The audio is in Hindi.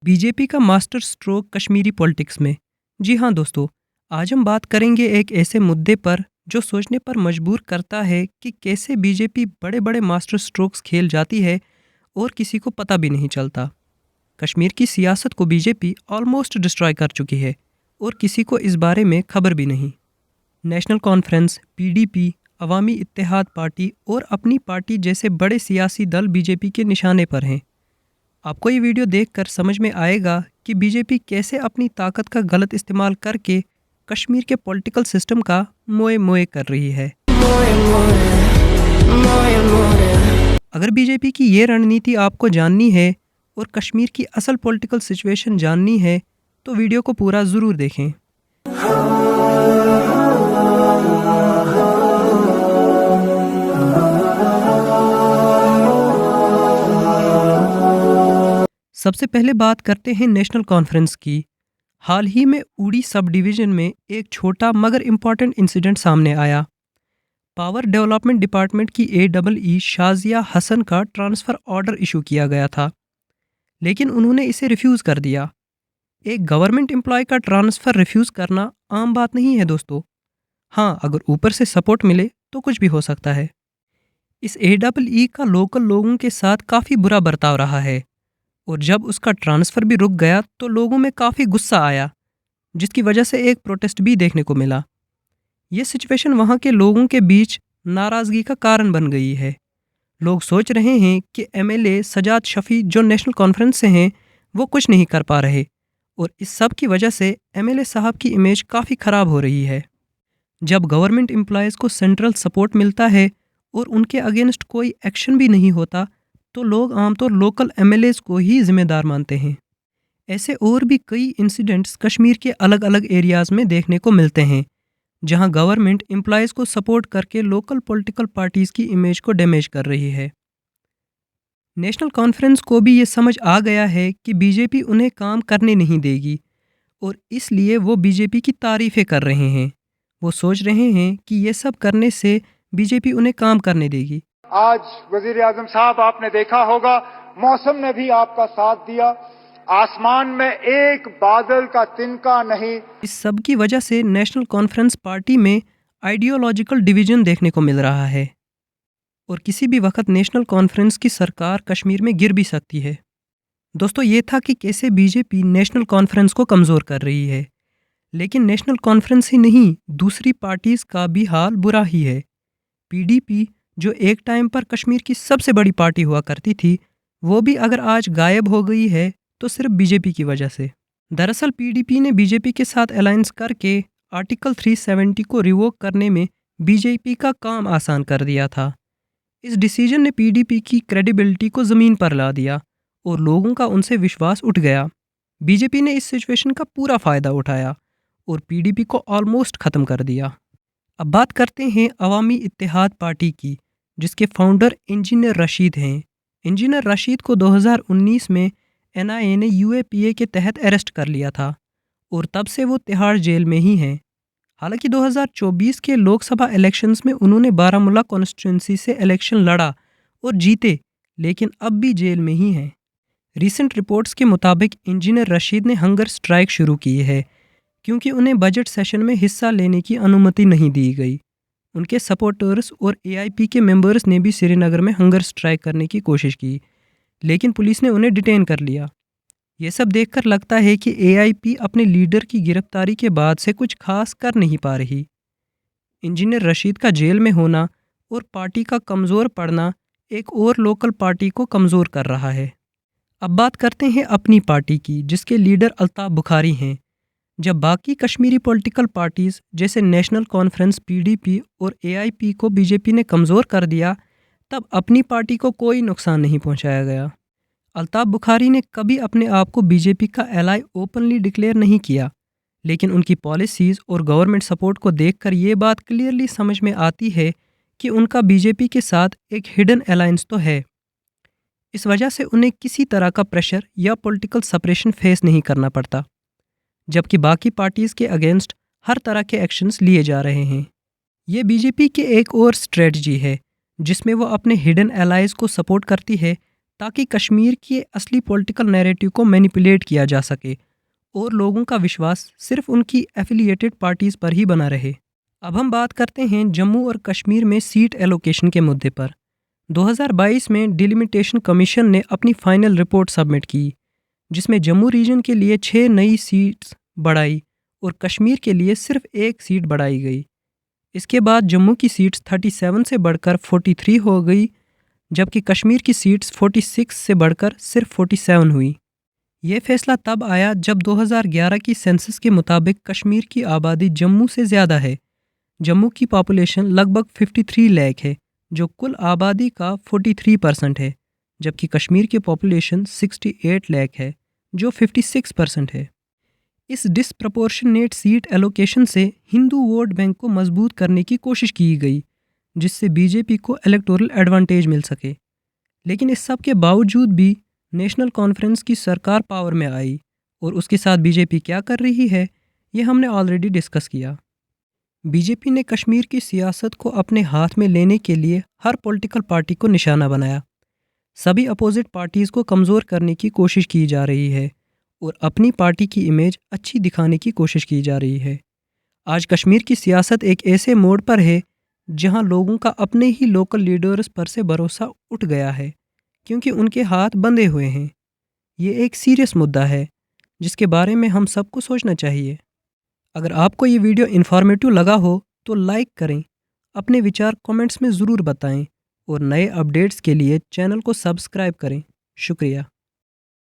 बीजेपी का मास्टर स्ट्रोक कश्मीरी पॉलिटिक्स में। जी हाँ दोस्तों, आज हम बात करेंगे एक ऐसे मुद्दे पर जो सोचने पर मजबूर करता है कि कैसे बीजेपी बड़े बड़े मास्टर स्ट्रोक्स खेल जाती है और किसी को पता भी नहीं चलता। कश्मीर की सियासत को बीजेपी ऑलमोस्ट डिस्ट्रॉय कर चुकी है और किसी को इस बारे में खबर भी नहीं। नेशनल कॉन्फ्रेंस, पीडीपी, अवामी इत्तेहाद पार्टी और अपनी पार्टी जैसे बड़े सियासी दल बीजेपी के निशाने पर हैं। आपको ये वीडियो देखकर समझ में आएगा कि बीजेपी कैसे अपनी ताकत का गलत इस्तेमाल करके कश्मीर के पॉलिटिकल सिस्टम का मोए मोए कर रही है। अगर बीजेपी की ये रणनीति आपको जाननी है और कश्मीर की असल पॉलिटिकल सिचुएशन जाननी है तो वीडियो को पूरा ज़रूर देखें। सबसे पहले बात करते हैं नेशनल कॉन्फ्रेंस की। हाल ही में उड़ी सब डिवीज़न में एक छोटा मगर इम्पॉर्टेंट इंसिडेंट सामने आया। पावर डेवलपमेंट डिपार्टमेंट की AEE शाजिया हसन का ट्रांसफ़र ऑर्डर इशू किया गया था, लेकिन उन्होंने इसे रिफ्यूज़ कर दिया। एक गवर्नमेंट एम्प्लॉय का ट्रांसफ़र रिफ्यूज़ करना आम बात नहीं है दोस्तों। हाँ, अगर ऊपर से सपोर्ट मिले तो कुछ भी हो सकता है। इस AEE का लोकल लोगों के साथ काफ़ी बुरा बर्ताव रहा है और जब उसका ट्रांसफ़र भी रुक गया तो लोगों में काफ़ी गुस्सा आया, जिसकी वजह से एक प्रोटेस्ट भी देखने को मिला। ये सिचुएशन वहाँ के लोगों के बीच नाराज़गी का कारण बन गई है। लोग सोच रहे हैं कि MLA सजाद शफ़ी जो नेशनल कॉन्फ्रेंस से हैं वो कुछ नहीं कर पा रहे और इस सब की वजह से MLA साहब की इमेज काफ़ी ख़राब हो रही है। जब गवर्नमेंट एम्प्लॉयज़ को सेंट्रल सपोर्ट मिलता है और उनके अगेंस्ट कोई एक्शन भी नहीं होता तो लोग आमतौर लोकल MLAs को ही जिम्मेदार मानते हैं। ऐसे और भी कई इंसिडेंट्स कश्मीर के अलग अलग एरियाज़ में देखने को मिलते हैं जहां गवर्नमेंट एम्प्लॉयज़ को सपोर्ट करके लोकल पॉलिटिकल पार्टीज़ की इमेज को डैमेज कर रही है। नेशनल कॉन्फ्रेंस को भी ये समझ आ गया है कि बीजेपी उन्हें काम करने नहीं देगी और इसलिए वो बीजेपी की तारीफ़ें कर रहे हैं। वो सोच रहे हैं कि ये सब करने से बीजेपी उन्हें काम करने देगी। आज वजीर आजम साहब, आपने देखा होगा मौसम ने भी आपका साथ दिया, आसमान में एक बादल का तिनका नहीं। इस सब की वजह से नेशनल कॉन्फ्रेंस पार्टी में आइडियोलॉजिकल डिवीजन देखने को मिल रहा है और किसी भी वक्त नेशनल कॉन्फ्रेंस की सरकार कश्मीर में गिर भी सकती है। दोस्तों, ये था कि कैसे बीजेपी नेशनल कॉन्फ्रेंस को कमज़ोर कर रही है, लेकिन नेशनल कॉन्फ्रेंस ही नहीं, दूसरी पार्टीज़ का भी हाल बुरा ही है। PDP जो एक टाइम पर कश्मीर की सबसे बड़ी पार्टी हुआ करती थी, वो भी अगर आज गायब हो गई है तो सिर्फ बीजेपी की वजह से। दरअसल PDP ने बीजेपी के साथ अलायंस करके आर्टिकल 370 को रिवोक करने में बीजेपी का काम आसान कर दिया था। इस डिसीजन ने PDP की क्रेडिबिलिटी को ज़मीन पर ला दिया और लोगों का उनसे विश्वास उठ गया। बीजेपी ने इस सिचुएशन का पूरा फ़ायदा उठाया और PDP को ऑलमोस्ट ख़त्म कर दिया। अब बात करते हैं अवामी इत्तेहाद पार्टी की, जिसके फाउंडर इंजीनियर रशीद हैं। इंजीनियर रशीद को 2019 में NIA ने UAPA के तहत अरेस्ट कर लिया था और तब से वो तिहाड़ जेल में ही हैं। हालांकि 2024 के लोकसभा इलेक्शंस में उन्होंने बारामूला कॉन्स्टिट्यूंसी से इलेक्शन लड़ा और जीते, लेकिन अब भी जेल में ही हैं। रीसेंट रिपोर्ट्स के मुताबिक इंजीनियर रशीद ने हंगर स्ट्राइक शुरू की है क्योंकि उन्हें बजट सेशन में हिस्सा लेने की अनुमति नहीं दी गई। उनके सपोर्टर्स और AIP के मेंबर्स ने भी श्रीनगर में हंगर स्ट्राइक करने की कोशिश की, लेकिन पुलिस ने उन्हें डिटेन कर लिया। ये सब देखकर लगता है कि AIP अपने लीडर की गिरफ्तारी के बाद से कुछ खास कर नहीं पा रही। इंजीनियर रशीद का जेल में होना और पार्टी का कमज़ोर पड़ना एक और लोकल पार्टी को कमज़ोर कर रहा है। अब बात करते हैं अपनी पार्टी की, जिसके लीडर अल्ताफ़ बुखारी हैं। जब बाकी कश्मीरी पॉलिटिकल पार्टीज़ जैसे नेशनल कॉन्फ्रेंस, PDP और AIP को बीजेपी ने कमज़ोर कर दिया, तब अपनी पार्टी को कोई नुकसान नहीं पहुंचाया गया। अल्ताफ़ बुखारी ने कभी अपने आप को बीजेपी का एलाई ओपनली डिक्लेयर नहीं किया, लेकिन उनकी पॉलिसीज़ और गवर्नमेंट सपोर्ट को देखकर ये बात क्लियरली समझ में आती है कि उनका बीजेपी के साथ एक हिडन अलायंस तो है। इस वजह से उन्हें किसी तरह का प्रेशर या पॉलिटिकल सेपरेशन फेस नहीं करना पड़ता, जबकि बाकी पार्टीज़ के अगेंस्ट हर तरह के एक्शंस लिए जा रहे हैं। ये बीजेपी की एक और स्ट्रेटजी है जिसमें वो अपने हिडन एलाइज को सपोर्ट करती है ताकि कश्मीर के असली पॉलिटिकल नैरेटिव को मैनिपुलेट किया जा सके और लोगों का विश्वास सिर्फ उनकी एफिलिएटेड पार्टीज़ पर ही बना रहे। अब हम बात करते हैं जम्मू और कश्मीर में सीट एलोकेशन के मुद्दे पर। 2022 में डिलिमिटेशन कमीशन ने अपनी फाइनल रिपोर्ट सबमिट की, जिसमें जम्मू रीजन के लिए 6 नई सीट्स बढ़ाई और कश्मीर के लिए सिर्फ 1 सीट बढ़ाई गई। इसके बाद जम्मू की सीट्स 37 से बढ़कर 43 हो गई, जबकि कश्मीर की सीट्स 46 से बढ़कर सिर्फ 47 हुई। यह फैसला तब आया जब 2011 की सेंसस के मुताबिक कश्मीर की आबादी जम्मू से ज़्यादा है। जम्मू की पॉपुलेशन लगभग 53 लाख है, जो कुल आबादी का 43% है, जबकि कश्मीर की पॉपुलेशन 68 लाख है, जो 56% है। इस डिसप्रपोर्शनेट सीट एलोकेशन से हिंदू वोट बैंक को मजबूत करने की कोशिश की गई, जिससे बीजेपी को इलेक्टोरल एडवांटेज मिल सके। लेकिन इस सब के बावजूद भी नेशनल कॉन्फ्रेंस की सरकार पावर में आई और उसके साथ बीजेपी क्या कर रही है, ये हमने ऑलरेडी डिस्कस किया। बीजेपी ने कश्मीर की सियासत को अपने हाथ में लेने के लिए हर पॉलिटिकल पार्टी को निशाना बनाया। सभी अपोजिट पार्टीज़ को कमज़ोर करने की कोशिश की जा रही है और अपनी पार्टी की इमेज अच्छी दिखाने की कोशिश की जा रही है। आज कश्मीर की सियासत एक ऐसे मोड़ पर है जहां लोगों का अपने ही लोकल लीडर्स पर से भरोसा उठ गया है, क्योंकि उनके हाथ बंधे हुए हैं। ये एक सीरियस मुद्दा है जिसके बारे में हम सबको सोचना चाहिए। अगर आपको ये वीडियो इन्फॉर्मेटिव लगा हो तो लाइक करें, अपने विचार कमेंट्स में ज़रूर बताएं और नए अपडेट्स के लिए चैनल को सब्सक्राइब करें। शुक्रिया।